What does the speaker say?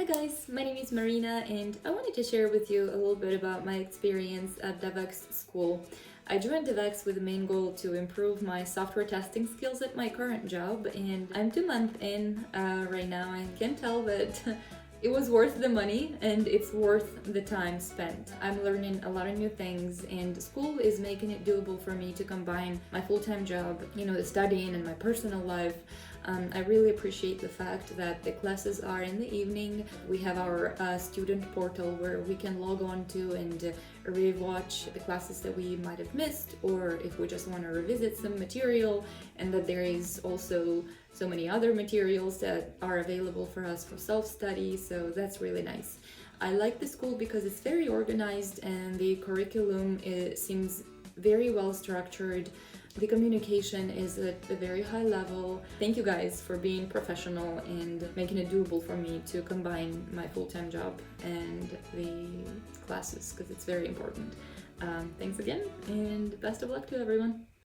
guys, my name is Marina and I wanted to share with you a little bit about my experience at DevX school. I joined DevX with the main goal to improve my software testing skills at my current job, and I'm 2 months in right now. I can tell that it was worth the money and it's worth the time spent. I'm learning a lot of new things, and school is making it doable for me to combine my full-time job, the studying, and my personal life. I really appreciate the fact that the classes are in the evening. We have our student portal where we can log on to and rewatch the classes that we might have missed, or if we just want to revisit some material, and that there is also so many other materials that are available for us for self-study, so that's really nice. I like the school because it's very organized and the curriculum seems very well structured. The communication is at a very high level. Thank you guys for being professional and making it doable for me to combine my full-time job and the classes, because it's very important. Thanks again, and best of luck to everyone.